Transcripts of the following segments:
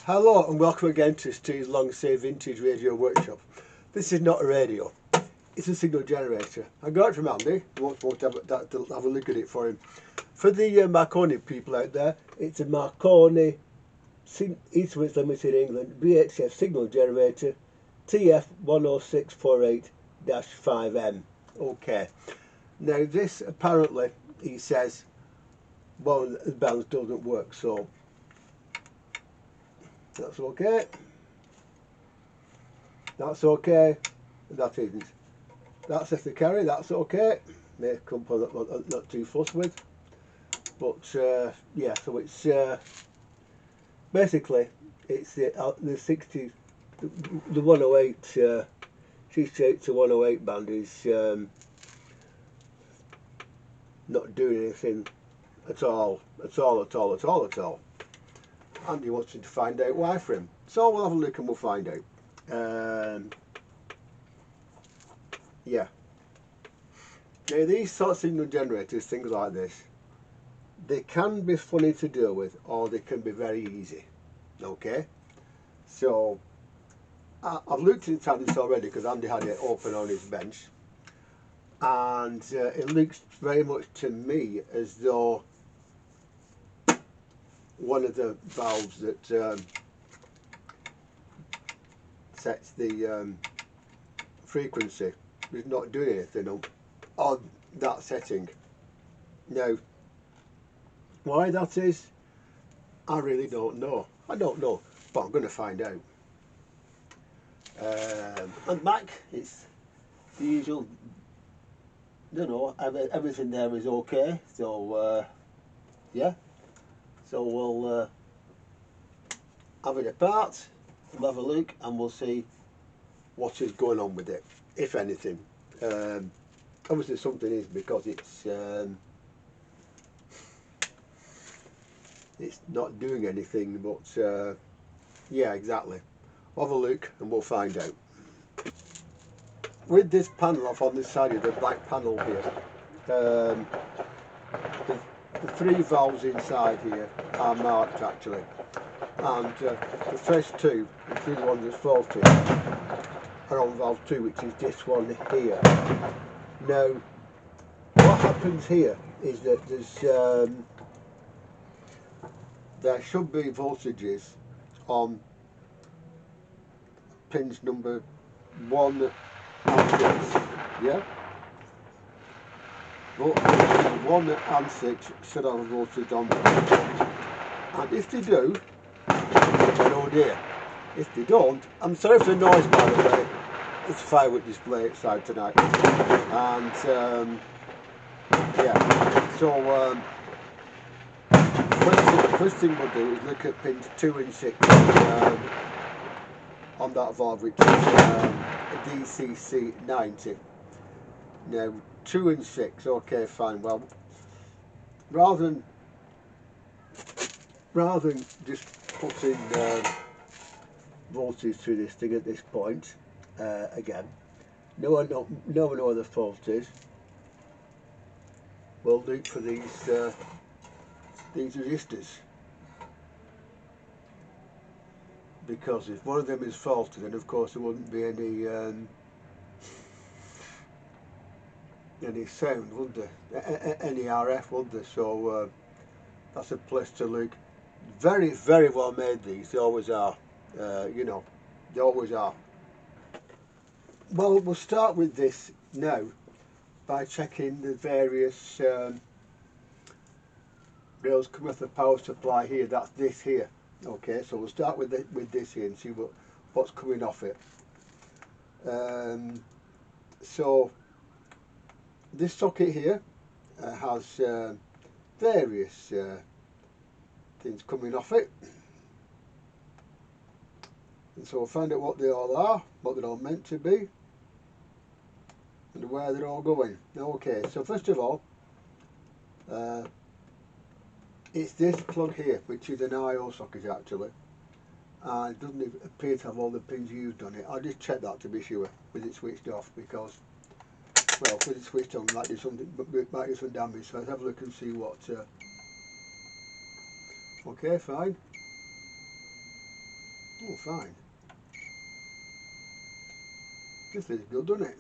Hello and welcome again to Steve's Long Stay Vintage Radio Workshop. This is not a radio, it's a signal generator. I got it from Andy, won't have a look at it for him. For the Marconi people out there, it's a Marconi East West Limited England BHF Signal Generator TF1064B-5M. Okay, now this apparently, he says, one of the bands doesn't work, so that's okay. That's okay. That isn't. That's if they carry. That's okay. May come for not too fussed with. But yeah, so it's basically it's the 60, the 108, 68 to 108 band is not doing anything at all. And he wants to find out why for him. So we'll have a look and we'll find out. Yeah. Now these sort of signal generators, things like this, they can be funny to deal with or they can be very easy. Okay? So I've looked into this already because Andy had it open on his bench. And it looks very much to me as though one of the valves that sets the frequency is not doing anything on that setting. Now, why that is, I really don't know. I don't know, but I'm going to find out. And back, it's the usual. You know, everything there is okay. So yeah. So we'll have it apart, we'll have a look and we'll see what is going on with it, if anything. Obviously something is because it's not doing anything, but yeah, exactly. We'll have a look and we'll find out. With this panel off on this side of the black panel here, the 3 valves inside here are marked actually, and the first 2, the one that's faulty, are on valve 2, which is this one here. Now, what happens here is that there should be voltages on pins number 1 and 6, yeah? But 1 and 6 should have a voltage on them. And if they do, then oh dear. If they don't, I'm sorry for the noise by the way, it's a firework display outside tonight. And yeah, so first thing we'll do is look at pins 2 and 6 on that valve, which is a DCC 90. Now 2 and 6, okay, fine. Well, rather than just putting voltage through this thing at this point, again, no one know the fault is. We'll look for these resistors, because if one of them is faulty, then of course there wouldn't be any sound, would there? Any RF, would there? So that's a place to look. Very, very well made these, they always are. You know, they always are. Well, we'll start with this now by checking the various rails coming off the power supply here. That's this here. Okay, so we'll start with this here and see what's coming off it. So this socket here has various things coming off it, and so we'll find out what they all are, what they're all meant to be, and where they're all going. Okay, so first of all, it's this plug here, which is an I/O socket actually, and it doesn't appear to have all the pins used on it. I'll just check that to be sure with it switched off, because, well, with it switched on, might do something, might do some damage. So let's have a look and see what. Okay, fine. Oh, fine. This is good, doesn't it?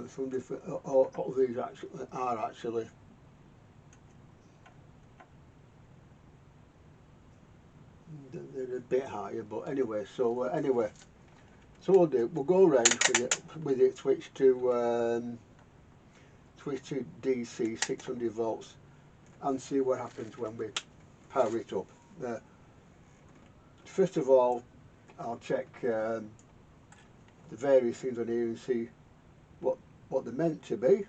Some different. All these actually they're a bit higher, but anyway. So anyway, so we'll go around with it switch to DC 600 volts and see what happens when we power it up. First of all, I'll check the various things on here and see what they're meant to be.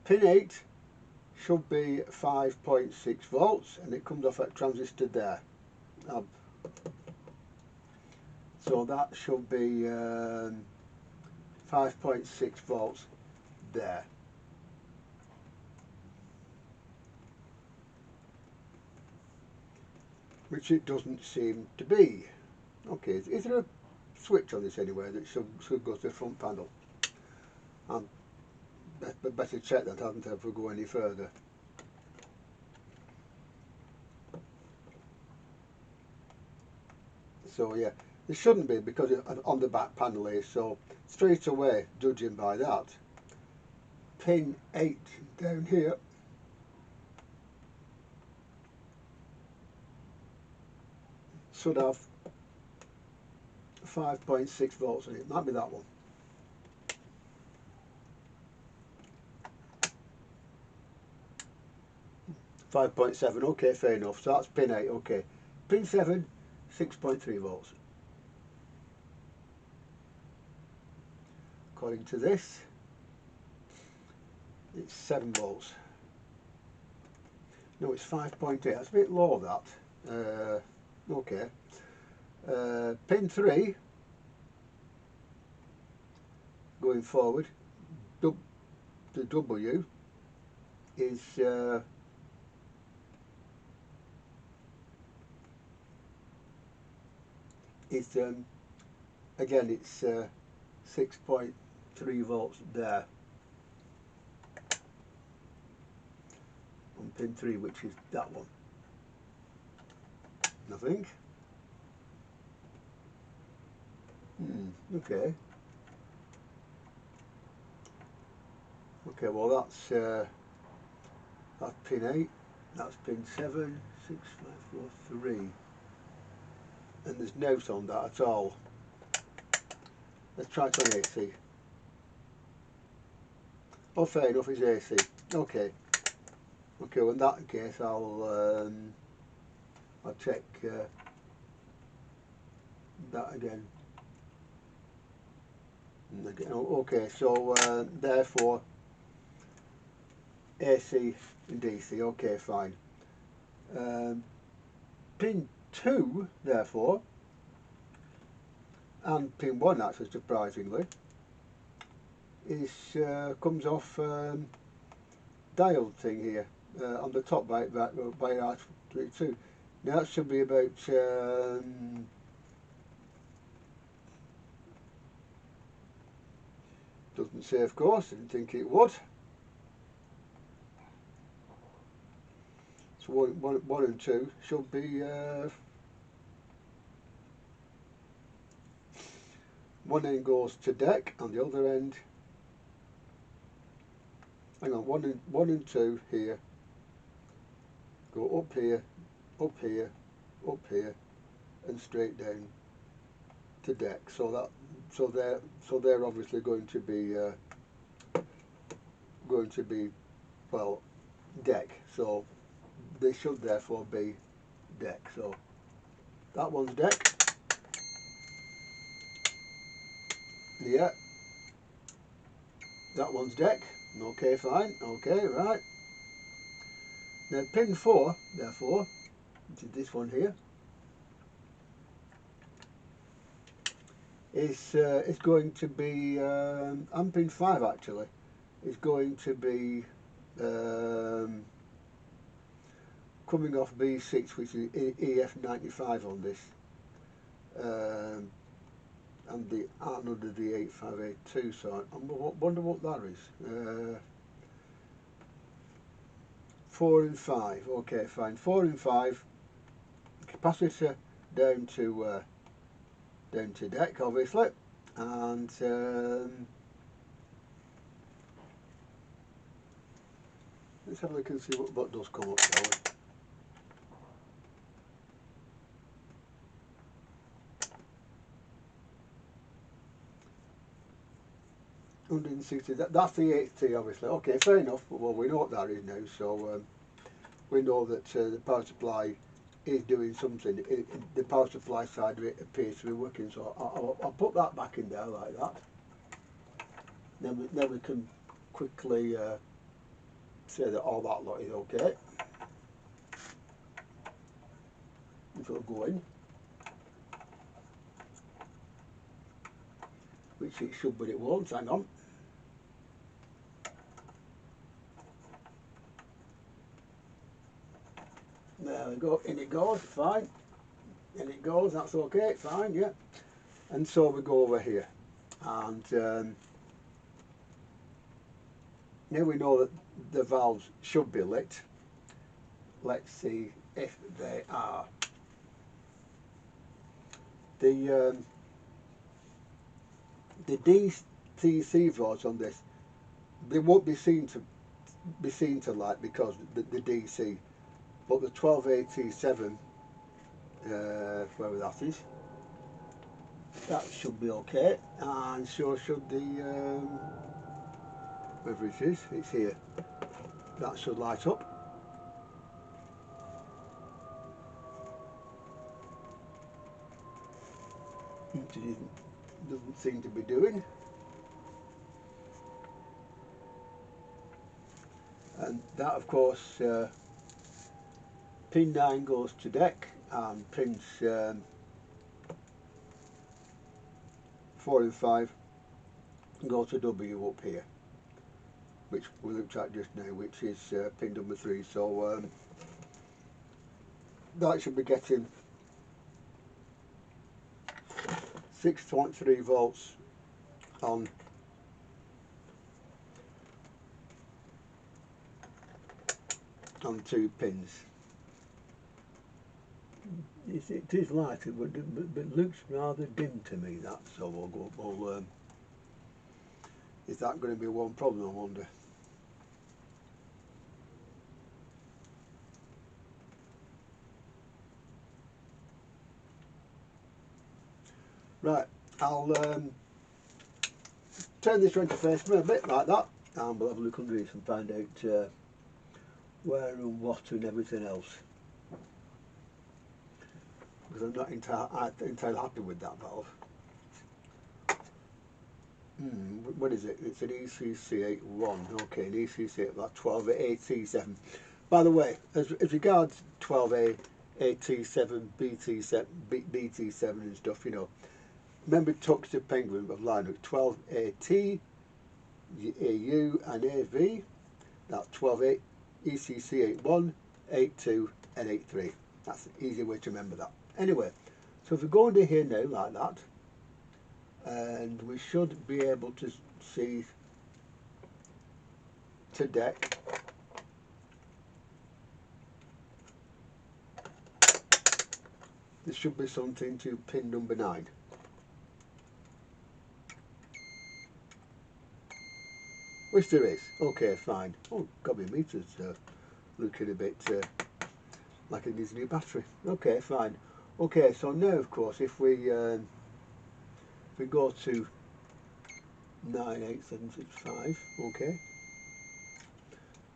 Pin 8 should be 5.6 volts, and it comes off at transistor there. So that should be 5.6 volts there. Which it doesn't seem to be. Okay, is there a switch on this anywhere that should go to the front panel? Better check that, hadn't I, if we go any further. So yeah, there shouldn't be, because on the back panel is, so straight away, judging by that, pin 8 down here should have 5.6 volts on it. Might be that one. .7, okay, fair enough. So that's pin 8, okay. Pin 7, 6.3 volts. According to this, it's 7 volts. No, it's 5.8. That's a bit low, that. Okay. Pin 3, going forward, the W is again, it's 6.3 volts there on pin 3, which is that one. I think. Okay. Okay, well that's pin 8, that's pin 7, 6, 5, 4, 3, and there's note on that at all. Let's try it on AC. Oh, fair enough, it's AC. Okay. Okay, well in that case I'll check that again. Okay, so therefore AC and DC, okay, fine. Pin 2, therefore, and pin 1, actually, surprisingly, is comes off dial thing here on the top by R2. Now that should be about doesn't say, of course, didn't think it would. So one and 2 should be one end goes to deck and the other end, hang on, 1 and 2 here go up here, up here, up here, and straight down to deck. So they're obviously going to be well, deck. So they should therefore be deck. So that one's deck. Yeah. That one's deck. Okay, fine. Okay, right. Now pin 4, therefore, which is this one here, is going to be, and pin 5 actually, is going to be coming off B6, which is EF95 on this, and the another D8582. So I wonder what that is. 4 and 5. Okay, fine. 4 and 5. Capacitor down to deck, obviously, and let's have a look and see what does come up, shall we? 160. That's the 8T, obviously. Okay, fair enough. Well, we know what that is now, so we know that the power supply is doing something. The power supply side of it appears to be working, so I'll put that back in there like that. Then we can quickly say that all that lot is okay. If it'll go in, which it should, but it won't. Hang on. There we go, in it goes, fine. In it goes, that's okay, fine, yeah. And so we go over here, and now we know that the valves should be lit. Let's see if they are. The DTC rods on this, they won't be seen to light because the DC. But the 1287, wherever that is, that should be okay, and so should the, wherever it is, it's here, that should light up. Which it doesn't seem to be doing. And that, of course, pin 9 goes to deck, and pins 4 and 5 go to W up here, which we looked at just now, which is pin number 3. So that should be getting 6.3 volts on two pins. It is light, but it looks rather dim to me, that, so we'll go, is that going to be one problem, I wonder? Right, I'll turn this round to face me a bit like that, and we'll have a look underneath and find out where and what and everything else. Because I'm not entirely happy with that valve. What is it? It's an ECC81. Okay, an ECC, that's 12A8T7. By the way, as regards 12A, AT7, BT7, BT7 and stuff, you know, remember Tuxedo Penguin of lineup 12AT, AU and AV. That's 12A, ECC81, 82 and 83. That's an easy way to remember that. Anyway, so if we go under here now like that, and we should be able to see to deck. There should be something to pin number 9. Which there is. Okay, fine. Oh, got my meters looking a bit like it needs a new battery. Okay, fine. Okay, so now of course if we go to 98765, okay.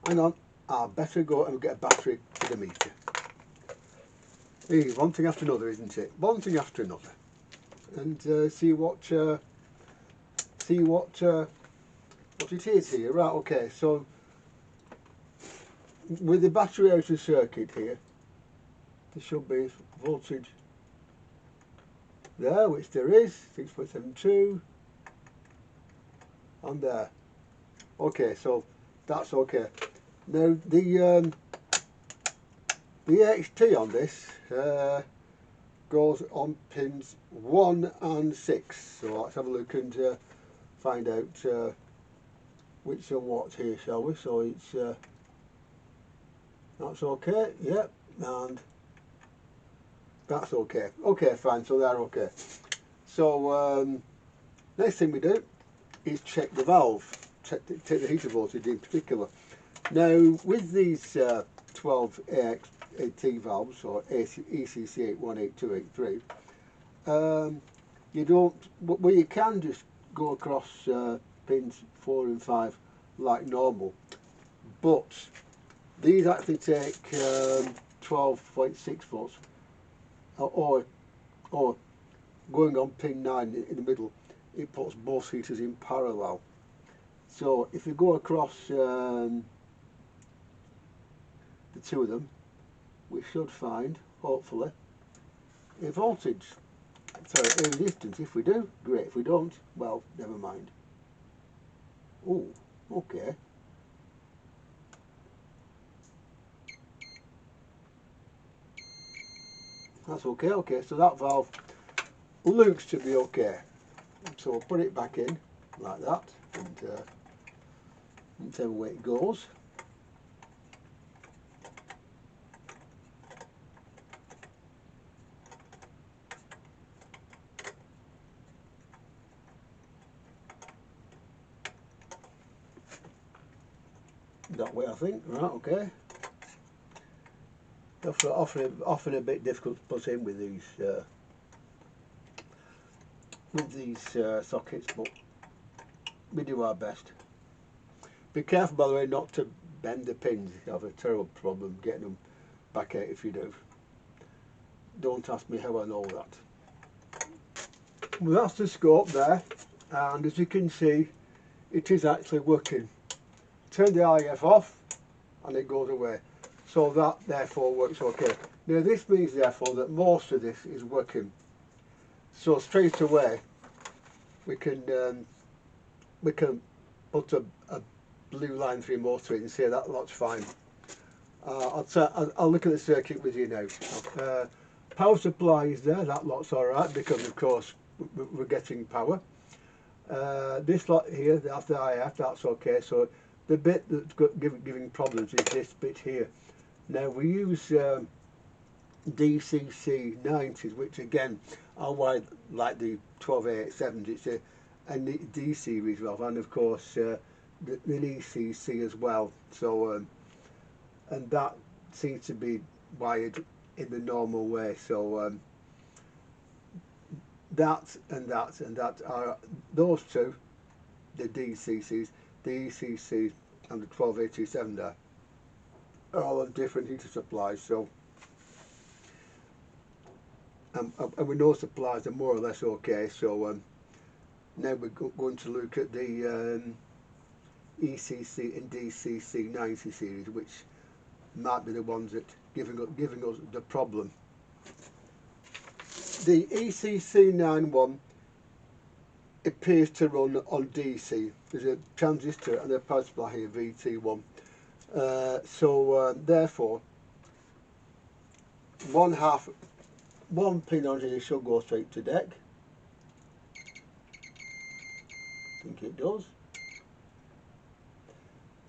Hang on, I better go and get a battery for the meter. One thing after another, isn't it? One thing after another, and see what it is here. Right, okay. So with the battery out of circuit here, there should be voltage there, which there is 6.72 on there. Okay, so that's okay. Now the The HT on this goes on pins 1 and 6. So let's have a look and find out which and what here, shall we? So it's that's okay, yep, and that's okay. Okay, fine, so they're okay. So next thing we do is check the valve, take the heater voltage in particular. Now with these 12 AT valves, or ECC 818283, you don't, well, you can just go across pins 4 and 5 like normal, but these actually take 12.6 volts, or going on pin 9 in the middle, it puts both heaters in parallel. So if you go across the two of them, we should find, hopefully, a voltage, sorry, a resistance. If we do, great. If we don't, well, never mind. Oh, okay. That's okay, okay. So that valve looks to be okay. So we'll put it back in like that, and whichever way it goes. That way, I think. Right, okay. Often a bit difficult to put in with these sockets, but we do our best. Be careful, by the way, not to bend the pins. You have a terrible problem getting them back out if you do. Don't ask me how I know that. Well, that's the scope there, and as you can see, it is actually working. Turn the IF off and it goes away. So that therefore works okay. Now this means therefore that most of this is working. So straight away we can put a blue line 3 motor in and say that lot's fine. I'll look at the circuit with you now. Power supply is there, that lot's alright because of course we're getting power. This lot here, that's the IF, that's okay. So the bit that's giving problems is this bit here. Now we use DCC 90s, which again are wired like the 12A87s. It's a D series valve, and of course the ECC as well. So and that seems to be wired in the normal way. So that and that are those two, the DCCs, the ECC and the 12A27 are all on different heater supplies. So and we know supplies are more or less okay. So now we're going to look at the ECC and DCC 90 series, which might be the ones that giving us the problem. The ECC 91 appears to run on DC. There's a transistor and a power supply here, VT1. Therefore, one pin on here should go straight to deck. I think it does.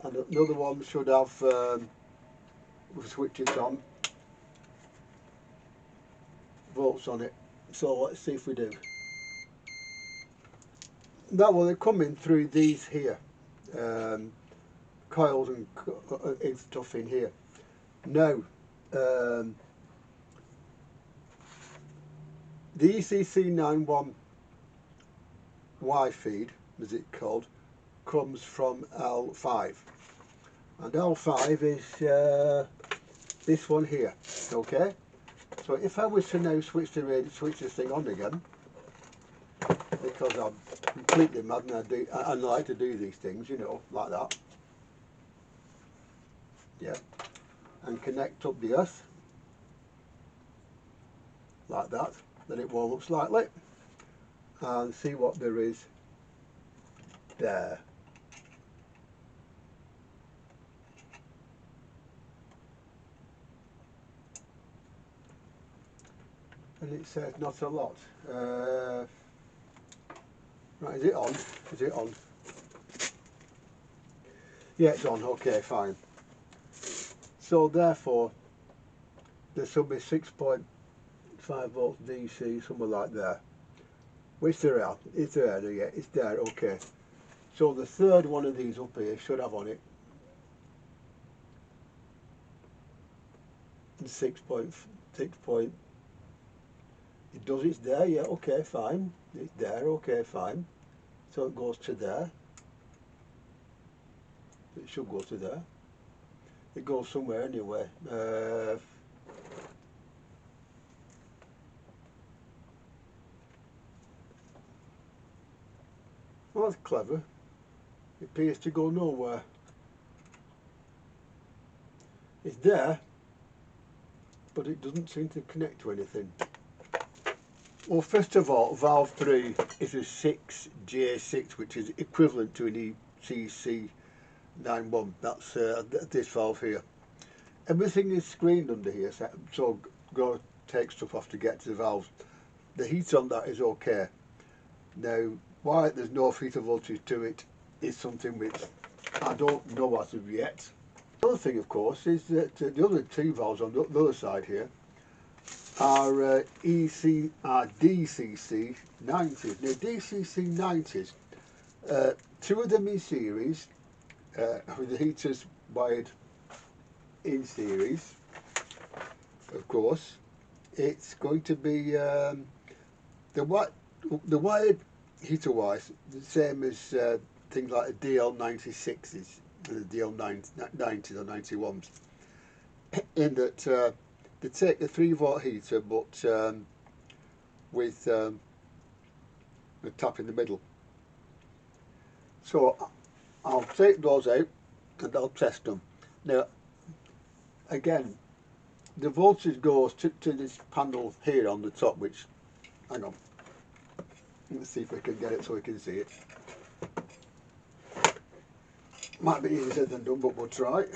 And another one should have switches on, volts on it. So let's see if we do. That one, they're coming through these here, coils and stuff in here. Now, the ECC 91 Y feed, as it's called, comes from L5, and L5 is this one here. Okay, so if I was to now switch this thing on again, because I'm completely mad and I like to do these things, you know, like that. Yeah, and connect up the earth like that. Let it warm up slightly and see what there is there. and it says not a lot. Right, is it on? Is it on? Yeah, it's on. Okay, fine. So therefore, there should be 6.5 volts DC, somewhere like there. Which there are. It's there, yeah, it's there, okay. So the third one of these up here should have on it 6.6 point. It does, it's there, yeah, okay, fine. It's there, okay, fine. So it goes to there. It should go to there. It goes somewhere anyway. Well, that's clever. It appears to go nowhere. It's there, but it doesn't seem to connect to anything. Well, first of all, valve 3 is a 6J6, which is equivalent to an ECC91. That's this valve here. Everything is screened under here, so go take stuff off to get to the valves. The heat on that is okay. Now, why there's no feeder voltage to it is something which I don't know as of yet. The other thing, of course, is that the other two valves on the other side here are DCC 90s. Now, DCC 90s, two of them in series, with the heaters wired in series, of course. It's going to be the wired heater wise the same as things like the DL96s, the DL90s or 91s, in that they take a 3-volt heater but with a tap in the middle. So I'll take those out and I'll test them. Now again, the voltage goes to this panel here on the top, which, hang on, let's see if we can get it so we can see it. Might be easier than done, but we'll try.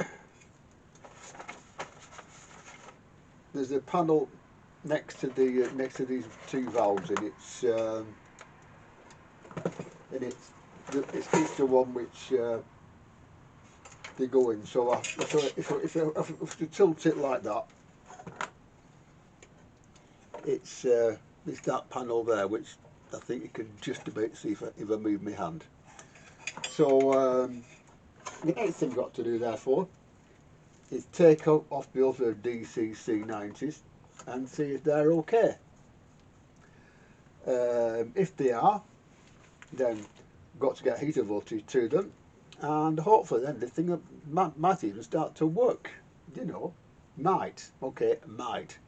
There's a panel next to the these two valves, and it's the one which they go in. So if you tilt it like that, it's that panel there, which I think you can just about see if I move my hand. So the next thing I've got to do therefore is take off the other DCC 90s and see if they're okay. If they are, then I've got to get heater voltage to them, and hopefully then the thing might even start to work. You know, might, okay, might.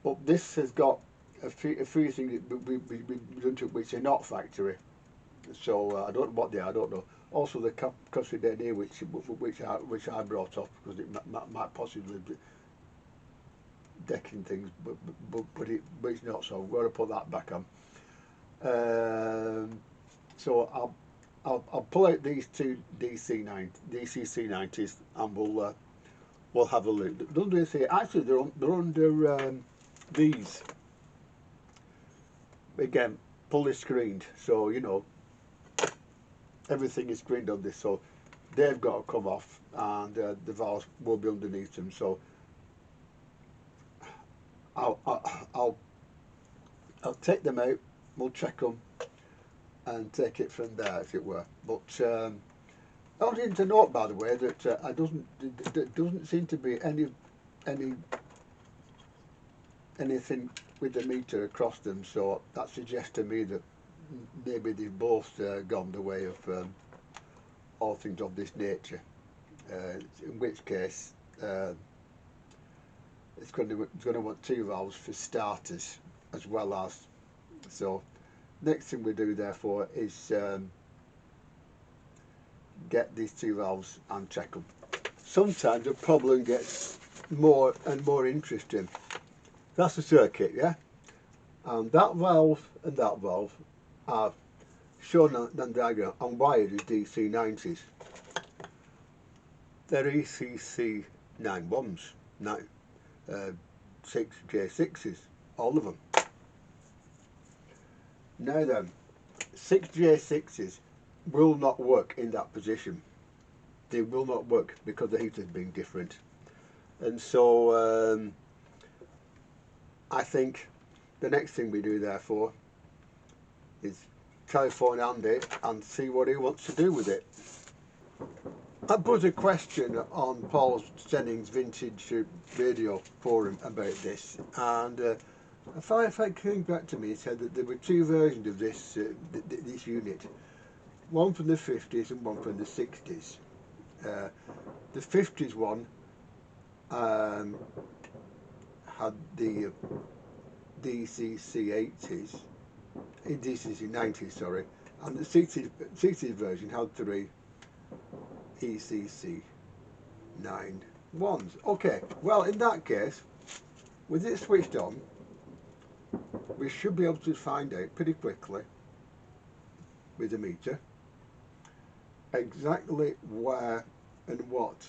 But this has got a few things we've done to it which are not factory. So I don't know what they are, I don't know. Also the custody down here which I brought off because it might possibly be decking things, but it's not, so I'm going to put that back on. So I'll pull out these two DCC 90s and we'll have a look. Don't do say actually they're under these. Again, fully screened, so you know everything is screened on this, so they've got to come off, and the valves will be underneath them. So I'll take them out, we'll check them, and take it from there, as it were. But I was to note, by the way, that there doesn't seem to be anything with the meter across them, so that suggests to me that maybe they've both gone the way of all things of this nature, in which case it's going to want two valves for starters as well as. So next thing we do therefore is get these two valves and check them. Sometimes the problem gets more and more interesting. That's the circuit, yeah, and that valve and that valve are shown on the diagram and wired as DC 90s. They're ECC 91s, 6J6s. all of them. Now then, 6J6s will not work in that position. They will not work because the heater's being different. And so I think the next thing we do therefore is telephone Andy and see what he wants to do with it. I put a question on Paul Stenning's Vintage Radio forum about this, and if I came back to me, he said that there were two versions of this this unit, one from the 50s and one from the 60s. The 50s one had the DCC 80s, DCC 90s, sorry, and the 60s version had 3 ECC 91s. Okay, well in that case, with it switched on, we should be able to find out pretty quickly with the meter exactly where and what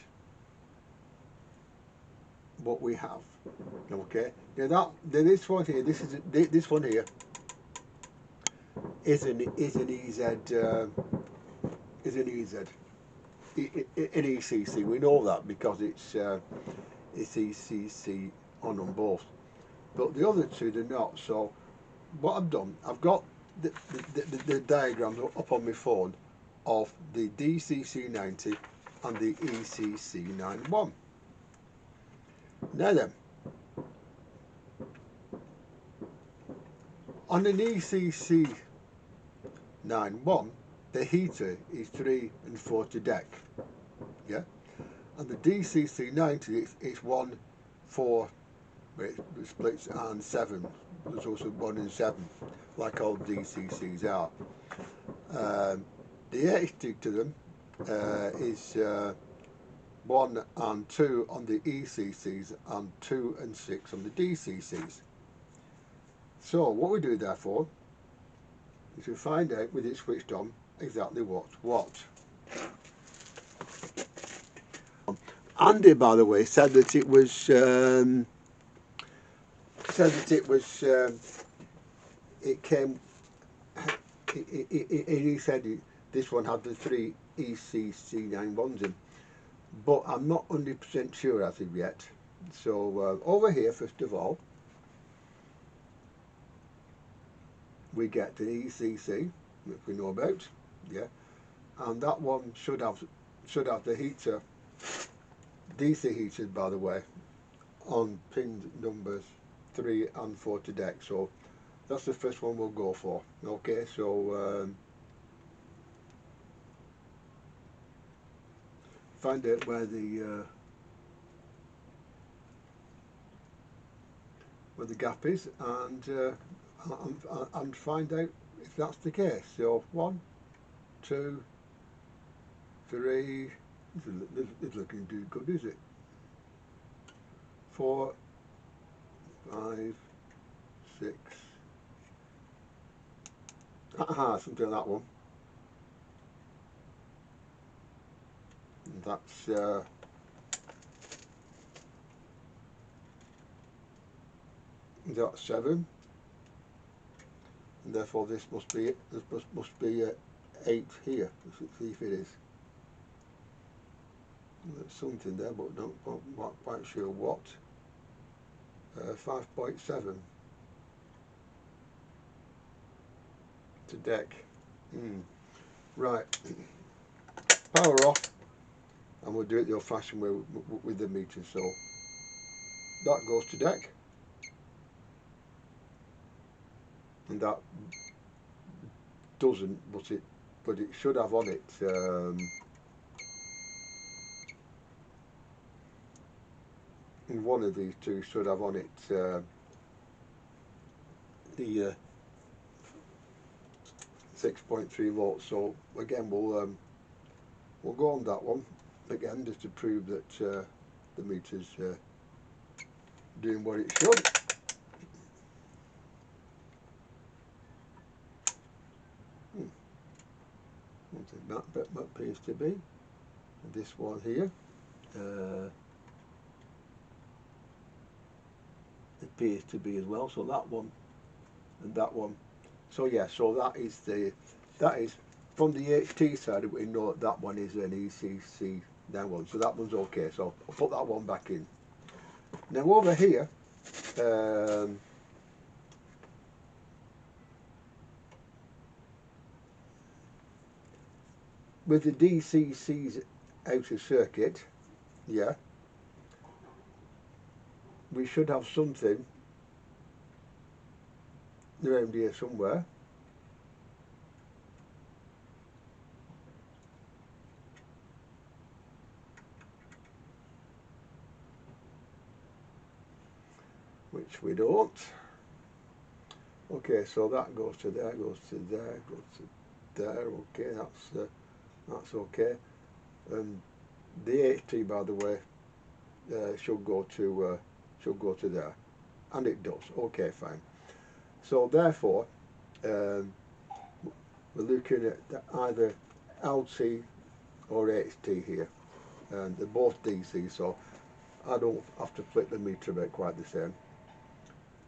we have. Okay, now this one here, this one here is an ECC. We know that because it's ECC on both, but the other two they're not. So what I've done, I've got the diagrams up on my phone of the DCC 90 and the ECC 91. Now then, on an ECC 91, the heater is 3 and 4 to deck, yeah, and the DCC 90 is 1, 4, it splits, and 7. There's also 1 and 7, like all DCCs are. The HD to them is 1 and 2 on the ECCs and 2 and 6 on the DCCs. So what we do therefore is we find out with it switched on exactly what's what. Andy, by the way, said that it was it came. He said this one had the 3 ECC 91s in, but I'm not 100% sure as of yet. So over here, first of all, we get the ECC, which we know about, yeah, and that one should have the heater, DC heated by the way, on pin numbers 3 and 4 to deck. So that's the first one we'll go for. Okay, so find out where the gap is, and find out if that's the case. So 1, 2, 3. This is looking too good, is it? 4, 5, 6. Something like that one. And that's 7. And therefore this must be it. This must be 8 here. Let's see if it is. There's something there, but not quite sure what. 5.7 to deck. Right. Power off, and we'll do it the old-fashioned way with the meter. So that goes to deck, and that doesn't, but it should have on it one of these two should have on it the 6.3 volts. So again we'll go on that one again just to prove that the meter's doing what it should. That appears to be this one here. appears to be as well. So that one and that one. So yeah, so that is from the HT side. We know that one is an ECC down one, so that one's okay. So I'll put that one back in. Now over here, with the DCCs out of circuit, yeah, we should have something around here somewhere. Which we don't. Okay, so that goes to there, goes to there, goes to there. Okay, that's okay. And the HT, by the way, should go to there, and it does. Okay, fine. So therefore, we're looking at either LT or HT here, and they're both DC, so I don't have to flip the meter a bit quite the same.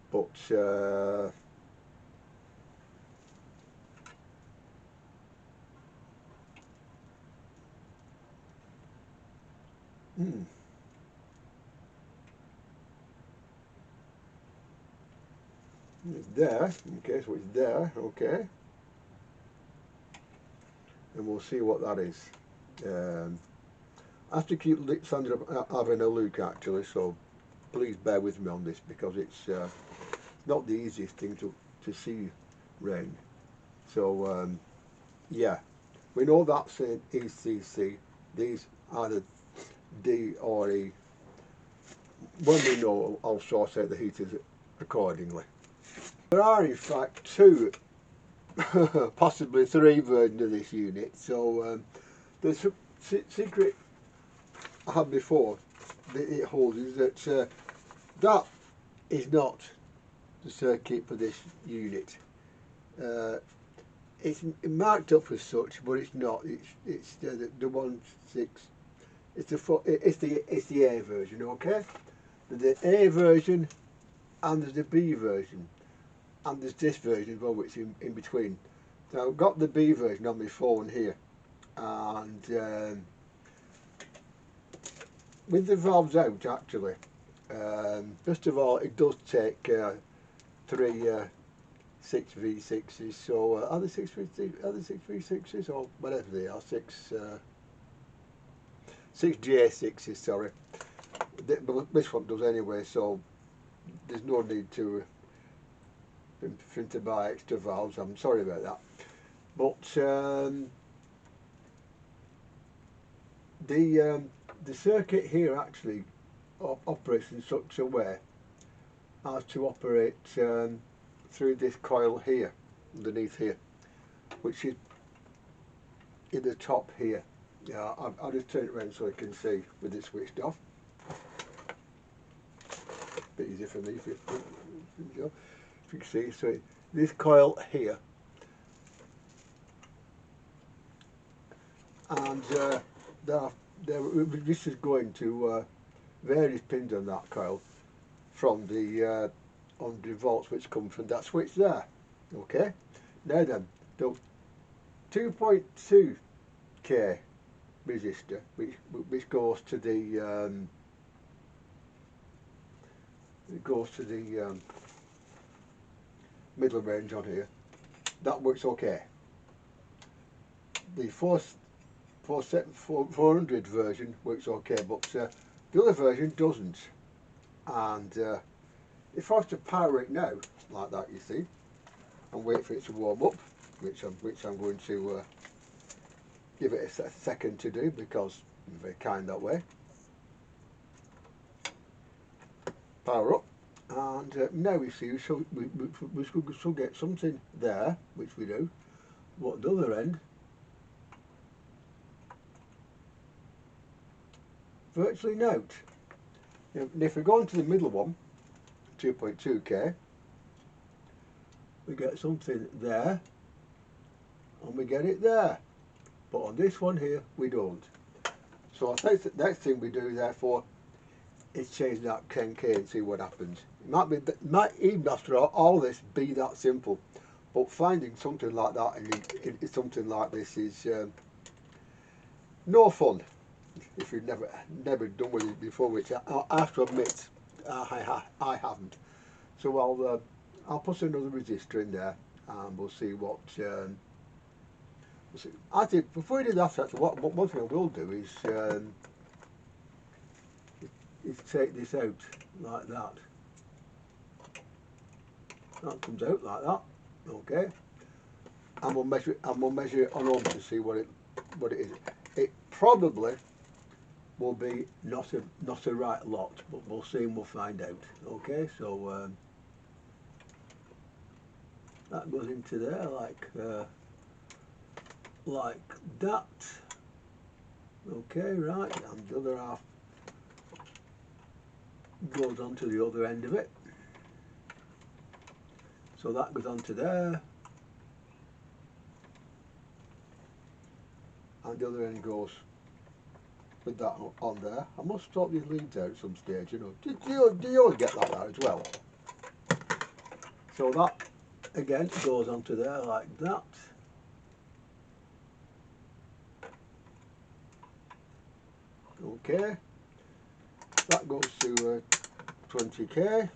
But it's there. Okay, so it's there. Okay, and we'll see what that is. I have to keep Sandra having a look actually, so please bear with me on this because it's not the easiest thing to see rain. So yeah, we know that's an ECC. These are the D or E. When we know, I'll sort out the heaters accordingly. There are in fact two, possibly three versions of this unit. So the secret I had before that it holds is that that is not the circuit for this unit. It's marked up as such, but it's not. It's the 1.6. It's the A version. Okay, there's the A version, and there's the B version, and there's this version as well, which is in between. So I've got the B version on my phone here, and with the valves out actually. First of all, it does take 3 6V6s, so are they 6V6s or whatever they are, 6J6s, sorry. But this one does anyway, so there's no need to for him to buy extra valves. I'm sorry about that. But the circuit here actually operates in such a way as to operate through this coil here, underneath here, which is in the top here. Yeah, I'll just turn it around so I can see with it switched off. Bit easier for me if you can see. So this coil here, and this is going to various pins on that coil from the 100 volts which come from that switch there. Okay, now then, the 2.2k resistor which goes to the middle range on here, that works okay. The 400 version works okay, but the other version doesn't. And if I was to power it now, like that, you see, and wait for it to warm up, which I'm going to give it a second to do because I'm very kind that way. Power up, and now we see we should get something there, which we do. But at the other end, virtually note. And if we go into the middle one, 2.2k, we get something there, and we get it there. But on this one here, we don't. So I think the next thing we do, therefore, is change that 10k and see what happens. Might even after all this be that simple, but finding something like that in something like this is no fun if you've never done with it before, which I have to admit I haven't. So I'll put another resistor in there and we'll see what. We'll see. I think before we do that, actually, one thing I will do is take this out like that. That comes out like that, okay. And we'll measure it. And we'll measure it on home to see what it is. It probably will be not a right lot, but we'll see and we'll find out. Okay, so that goes into there like that. Okay, right, and the other half goes onto the other end of it. So that goes onto there, and the other end goes with that on there. I must sort these leads out at some stage, you know. Do you always get that out as well? So that again goes onto there like that. Okay, that goes to 20k,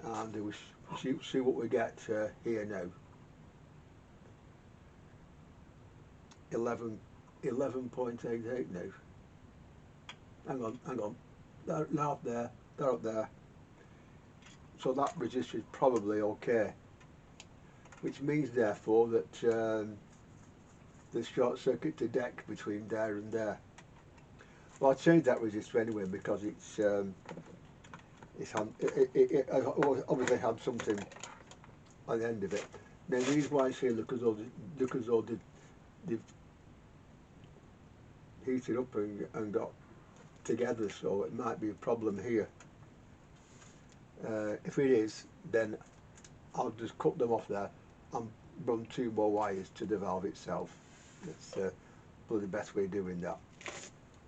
and we see what we get here now. 11.88 now. Hang on. They're up there. They're up there. So that resistor is probably okay, which means therefore that there's short circuit to deck between there and there. Well, I changed that resistor anyway because it obviously had something on the end of it. Now these wires here look as though they've heated up and got together, so it might be a problem here. If it is, then I'll just cut them off there and run 2 more wires to the valve itself. That's probably the best way of doing that. I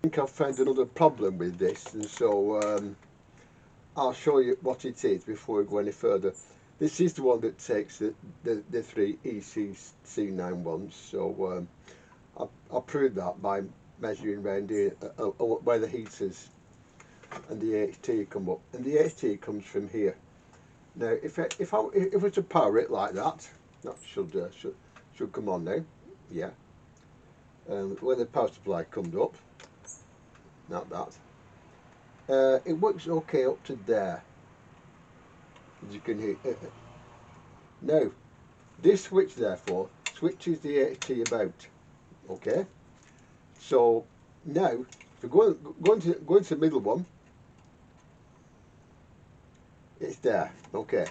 think I've found another problem with this, and so I'll show you what it is before we go any further. This is the one that takes the 3 ECC91s, so I'll prove that by measuring around here where the heaters and the AHT come up, and the AHT comes from here. Now if it's to power it like that should come on now, yeah. Where the power supply comes up, not that. It works okay up to there, as you can hear. Now this switch therefore switches the AHT about, okay. So now if we go into the middle one, it's there, okay.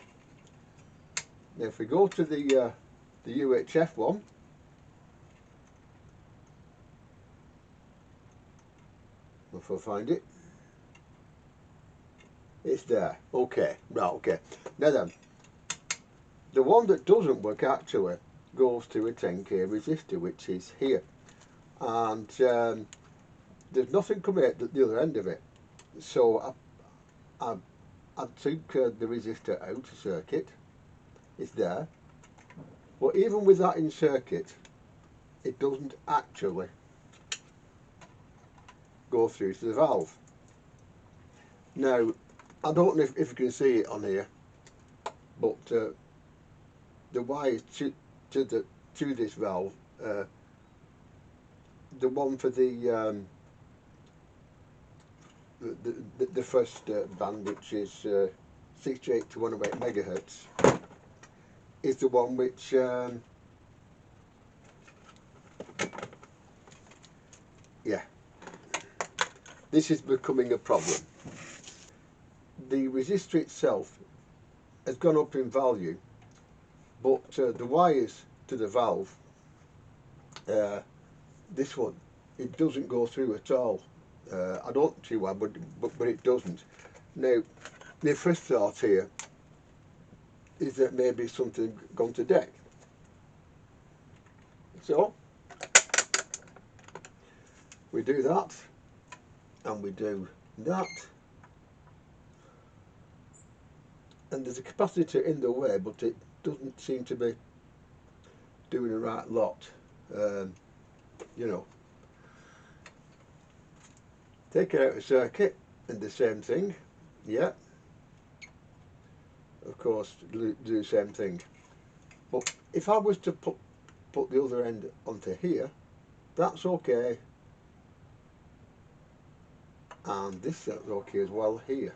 Now if we go to the UHF one, if I find it, it's there, okay, right, okay. Now then, the one that doesn't work actually goes to a 10k resistor, which is here, and there's nothing coming out the other end of it. So I took the resistor out of circuit. It's there, but even with that in circuit, it doesn't actually go through to the valve. Now I don't know if you can see it on here, but the wires to this valve, the one for the first band, which is 68 to 108 megahertz, is the one which yeah, this is becoming a problem. The resistor itself has gone up in value, but the wires to the valve, this one, it doesn't go through at all. I don't see why, but it doesn't. Now, the first thought here is that maybe something gone to deck. So we do that, and we do that, and there's a capacitor in the way, but it doesn't seem to be doing the right lot. You know, take it out of circuit and the same thing. Yeah, of course, do the same thing. But if I was to put the other end onto here, that's okay, and this is okay as well here.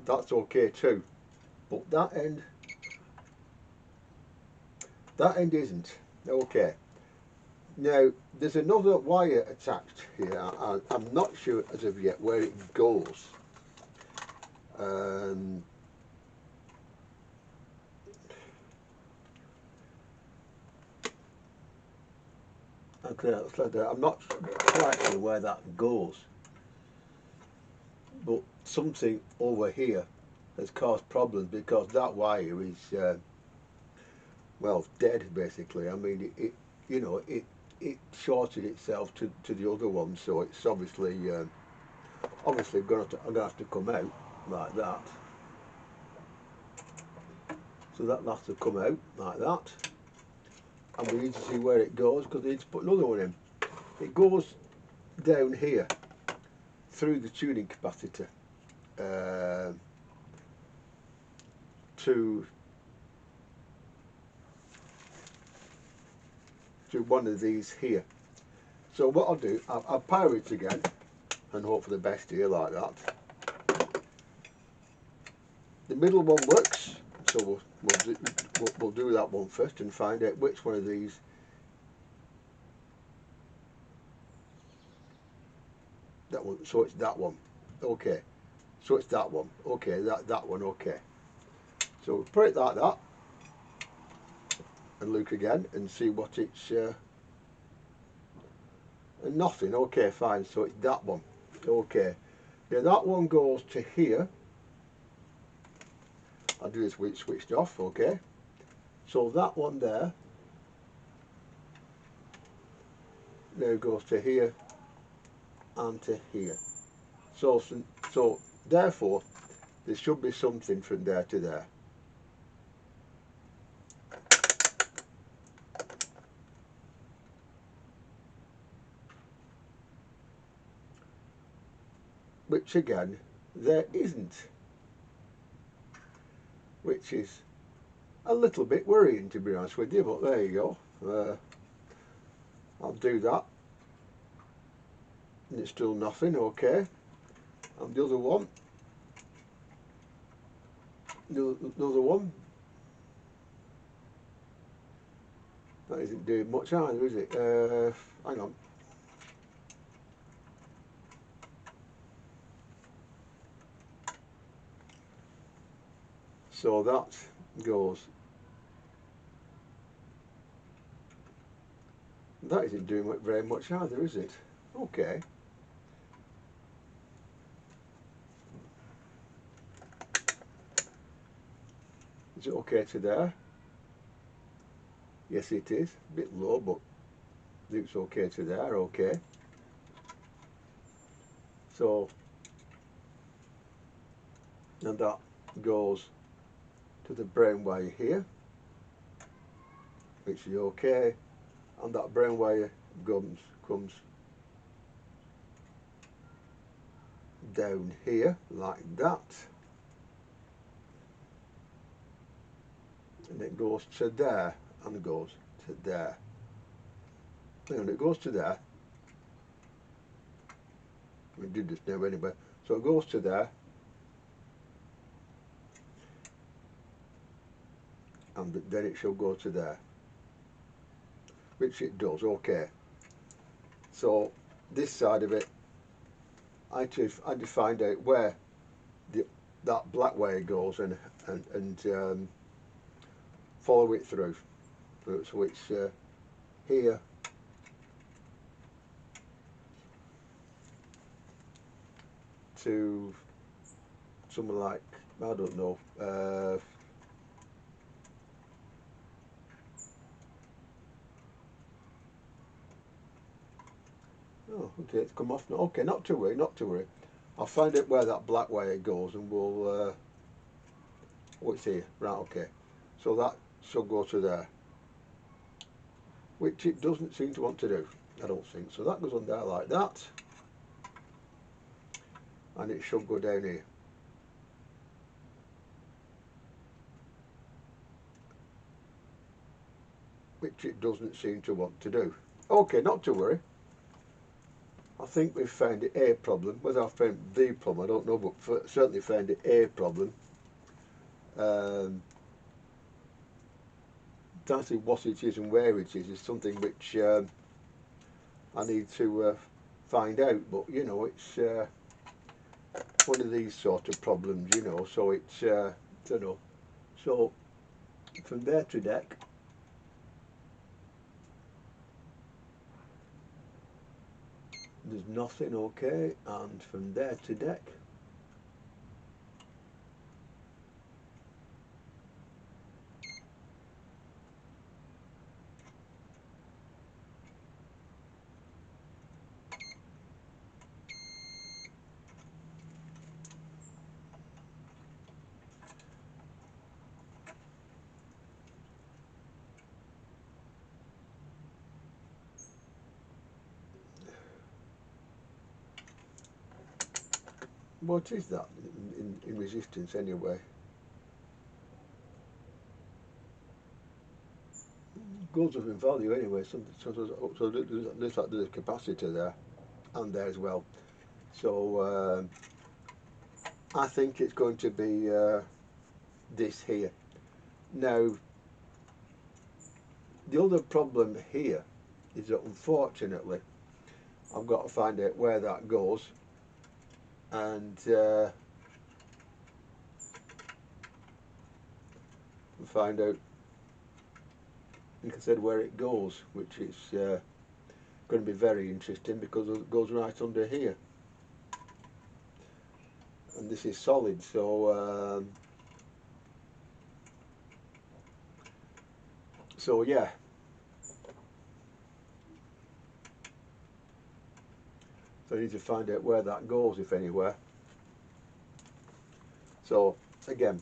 That's okay too, but that end isn't. Okay. Now there's another wire attached here. I'm not sure as of yet where it goes. Okay, I'm not quite sure where that goes, but something over here has caused problems because that wire is well, dead basically. I mean, it you know, it shorted itself to the other one, so it's obviously I'm gonna have to come out like that. So that has to come out like that, and we need to see where it goes because we need to put another one in. It goes down here through the tuning capacitor to one of these here. So what I'll do, I'll power it again and hope for the best here like that. The middle one works, so we'll do that one first and find out which one of these. That one, so it's that one. Okay. So it's that one. Okay, that one, okay. So we'll put it like that and look again and see what it's and nothing. Okay, fine. So it's that one. Okay. Now that one goes to here. I'll do this with it switched off. Okay. So that one there now goes to here and to here. So therefore there should be something from there to there. Which again there isn't, which is a little bit worrying to be honest with you, but there you go. I'll do that and it's still nothing. Okay, and the other one, the other one, that isn't doing much either, is it? Hang on. So that goes, that isn't doing very much either, is it? Okay. Is it okay to there? Yes it is, a bit low, but it's okay to there. Okay. So, and that goes to the brown wire here, which is okay, and that brown wire comes down here like that, and it goes to there and goes to there, and it goes to there. We did this now anyway, so it goes to there, and then it shall go to there, which it does. Okay. So this side of it, I had to find out where that black wire goes and follow it through. So it's here to something like, I don't know, okay, it's come off now. Okay, not to worry, not to worry. I'll find out where that black wire goes and we'll, oh, it's here, right, okay. So that should go to there, which it doesn't seem to want to do, I don't think. So that goes on there like that, and it should go down here. Which it doesn't seem to want to do. Okay, not to worry. I think we've found a problem. Whether I've found the problem, I don't know, but certainly found a problem. Exactly what it is and where it is something which I need to find out. But you know, it's one of these sort of problems, you know. So it's you know. So from there to deck, there's nothing, okay, and from there to deck, what is that in resistance anyway? Goes up in value anyway, so there's a capacitor there and there as well. So I think it's going to be this here. Now the other problem here is that unfortunately I've got to find out where that goes and find out, like I said, where it goes, which is going to be very interesting because it goes right under here, and this is solid, so so yeah, so I need to find out where that goes, if anywhere. So again,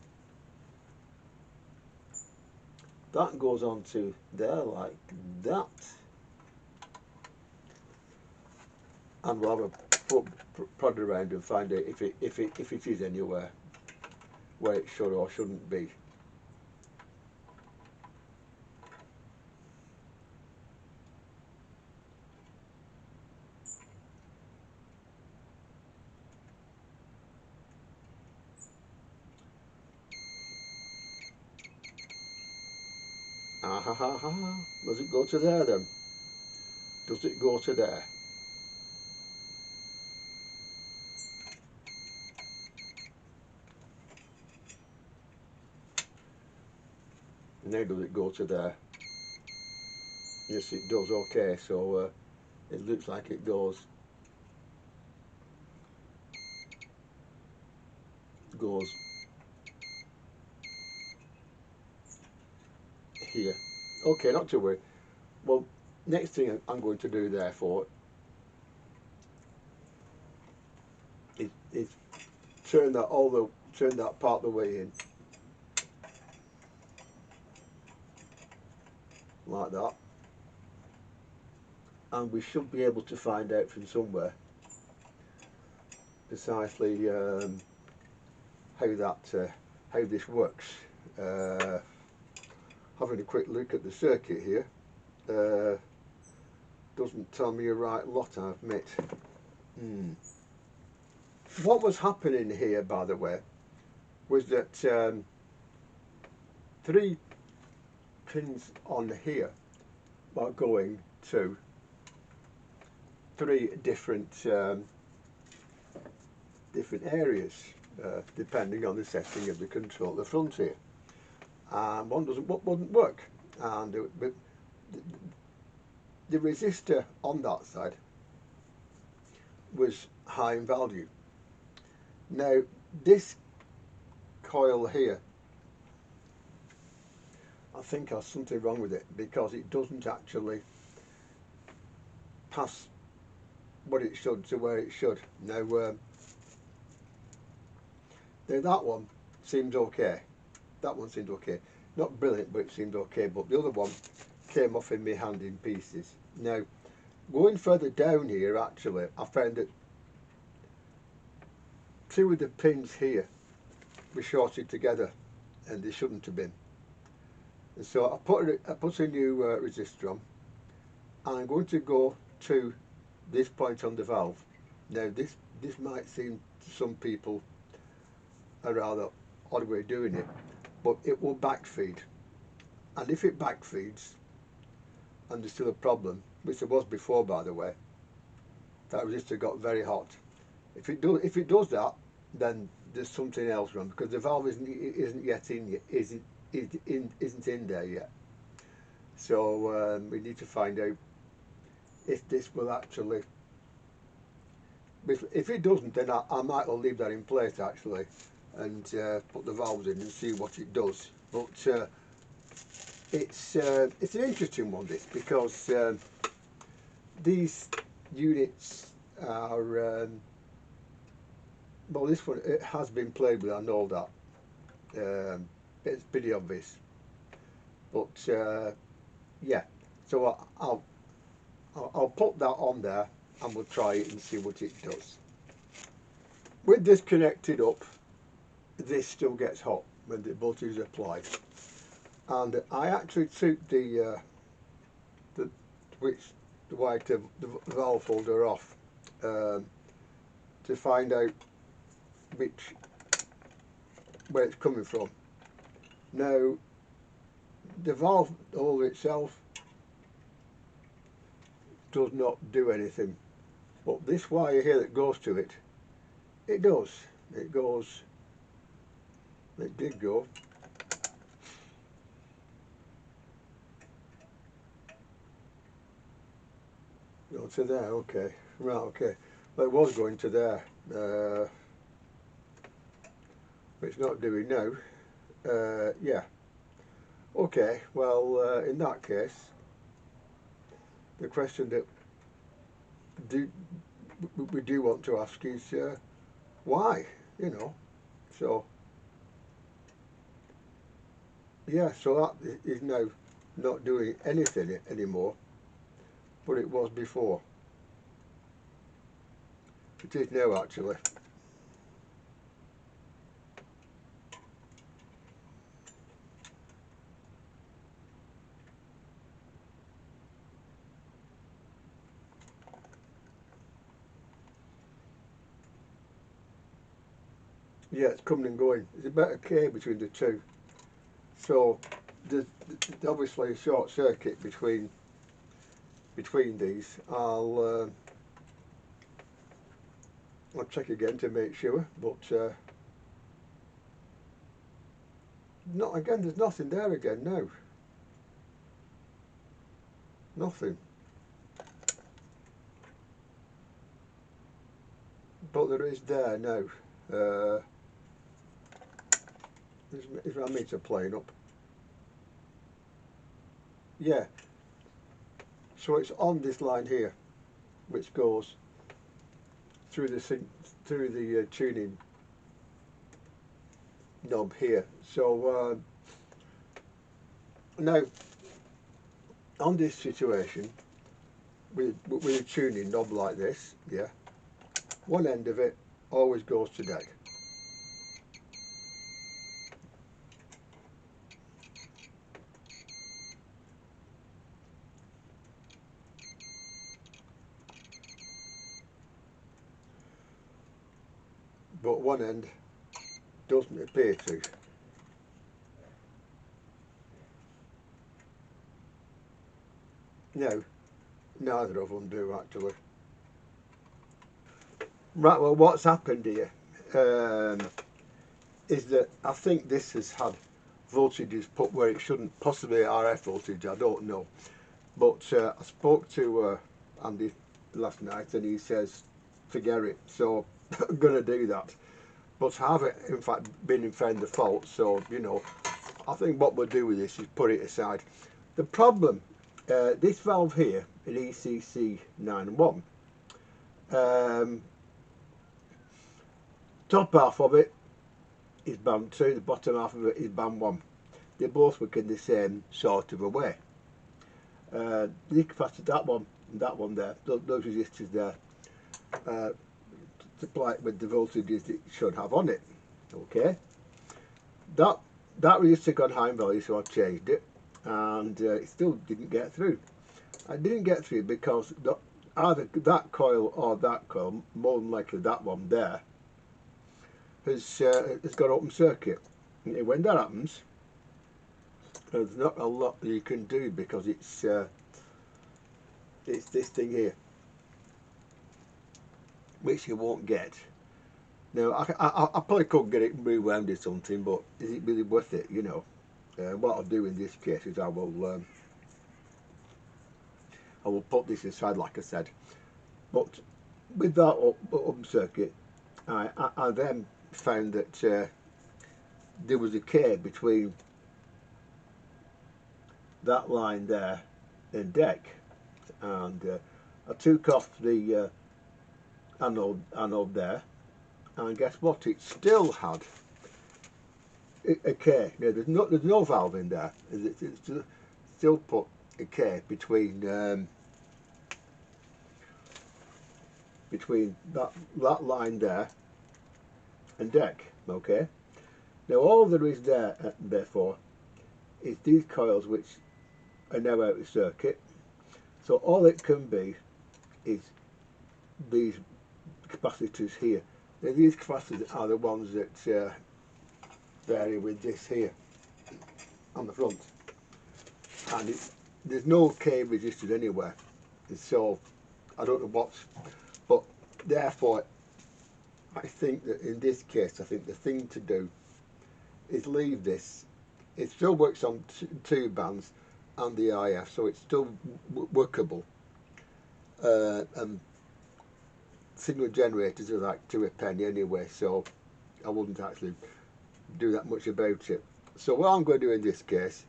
that goes on to there like that, and we'll have a prod around and find out if it is anywhere where it should or shouldn't be. Ah ha ha ha. Does it go to there then? Does it go to there? Now does it go to there? Yes, it does. Okay, so it looks like it goes here. Okay, not to worry. Well, next thing I'm going to do therefore is turn that part of the way in like that, and we should be able to find out from somewhere precisely how this works. Having a quick look at the circuit here, doesn't tell me a right lot, I admit. What was happening here, by the way, was that 3 pins on here are going to 3 different areas, depending on the setting of the control at the front here. And one wouldn't work, and the resistor on that side was high in value. Now this coil here, I think there's something wrong with it, because it doesn't actually pass what it should to where it should. Now that one seems okay. That one seemed okay. Not brilliant, but it seemed okay. But the other one came off in my hand in pieces. Now, going further down here, actually, I found that two of the pins here were shorted together, and they shouldn't have been. And so I put a new resistor on, and I'm going to go to this point on the valve. Now, this might seem to some people a rather odd way of doing it, but it will backfeed, and if it backfeeds and there's still a problem, which there was before, by the way, that resistor got very hot. If it does that, then there's something else wrong, because the valve isn't in there yet. So we need to find out if this will actually. If it doesn't, then I might well leave that in place actually, and put the valves in and see what it does. But it's an interesting one, this, because these units are well, this one, it has been played with, I know that. It's pretty obvious, but yeah, so I'll put that on there and we'll try it and see what it does. With this connected up, this still gets hot when the voltage is applied, and I actually took the valve holder off to find out where it's coming from. Now, the valve holder itself does not do anything, but this wire here that goes to it, it does. It goes. It did go. Go to there. Okay. Right. Okay. Well, it was going to there. It's not doing now. Yeah. Okay. Well, in that case, the question that we do want to ask is why, you know. So yeah, so that is now not doing anything anymore, but it was before. It is now actually. Yeah, it's coming and going. There's about a K between the two. So there's obviously a short circuit between these. I'll check again to make sure, but not again. There's nothing there again. No, nothing. But there is there now. Is my meter playing up? Yeah. So it's on this line here, which goes through the tuning knob here. So now on this situation with a tuning knob like this, yeah, one end of it always goes to dead. But one end doesn't appear to. No, neither of them do actually. Right, well, what's happened here is that I think this has had voltages put where it shouldn't, possibly RF voltage, I don't know. But I spoke to Andy last night and he says forget it, so I'm going to do that. But I have, in fact, been in found the fault, so, you know, I think what we'll do with this is put it aside. The problem, this valve here, an ECC91, Top half of it is band 2, the bottom half of it is band 1. They both work in the same sort of a way. The capacitor, that one there, those resistors there, supply it with the voltages it should have on it. Okay, that resistor got high in value, so I changed it, and it still didn't get through. I didn't get through because either that coil or that coil, more than likely that one there, has got open circuit. And when that happens, there's not a lot you can do, because it's this thing here, which you won't get. Now I probably could get it rewound or something, but is it really worth it? You know, what I'll do in this case is I will put this aside, like I said. But with that open circuit, I then found that there was a K between that line there and deck, and I took off the anode there, and guess what? It still had a K. Now there's no valve in there. It's still put a K between that line there and deck. Okay. Now all there is there, therefore, is these coils which are now out of circuit. So all it can be is these capacitors here. Now these capacitors are the ones that vary with this here on the front, and there's no K resistors anywhere, and so I don't know what's, but therefore I think that in this case, I think the thing to do is leave this. It still works on 2 bands and the IF, so it's still workable. And signal generators are like 2 a penny anyway, so I wouldn't actually do that much about it. So what I'm going to do in this case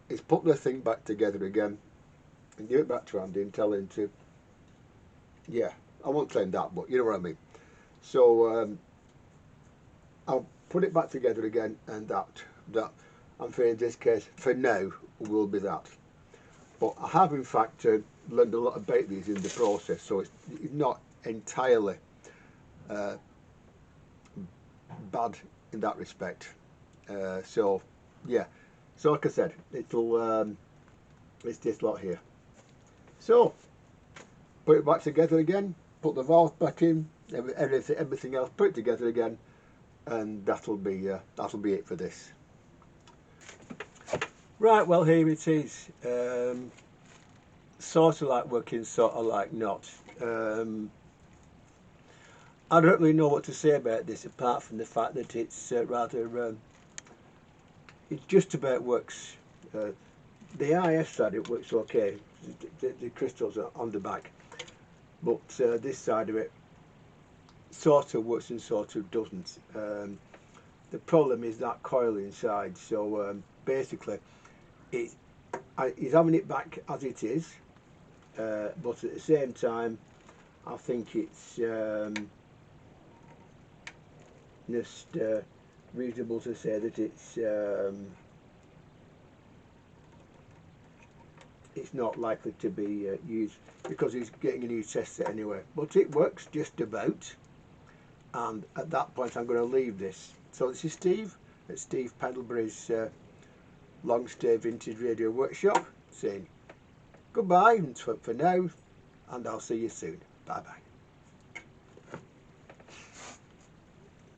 is put the thing back together again and give it back to Andy and tell him to, yeah, I won't claim that, but you know what I mean. So I'll put it back together again, and that I'm feeling this case for now will be that. But I have in fact learned a lot about these in the process, so it's not entirely bad in that respect. So yeah, so like I said, it's this lot here. So put it back together again, put the valve back in, everything else, put it together again, and that'll be it for this. Right, well, here it is. Sort of like working, sort of like not. I don't really know what to say about this, apart from the fact that it's rather it just about works. The IF side, it works okay. The crystals are on the back, but this side of it sort of works and sort of doesn't. The problem is that coil inside. So basically, he's having it back as it is, but at the same time, I think it's just reasonable to say that it's not likely to be used, because he's getting a new test set anyway. But it works just about, and at that point I'm going to leave this. So this is Steve at Steve Pendlebury's Long Stay Vintage Radio Workshop, saying goodbye for now, and I'll see you soon. Bye bye.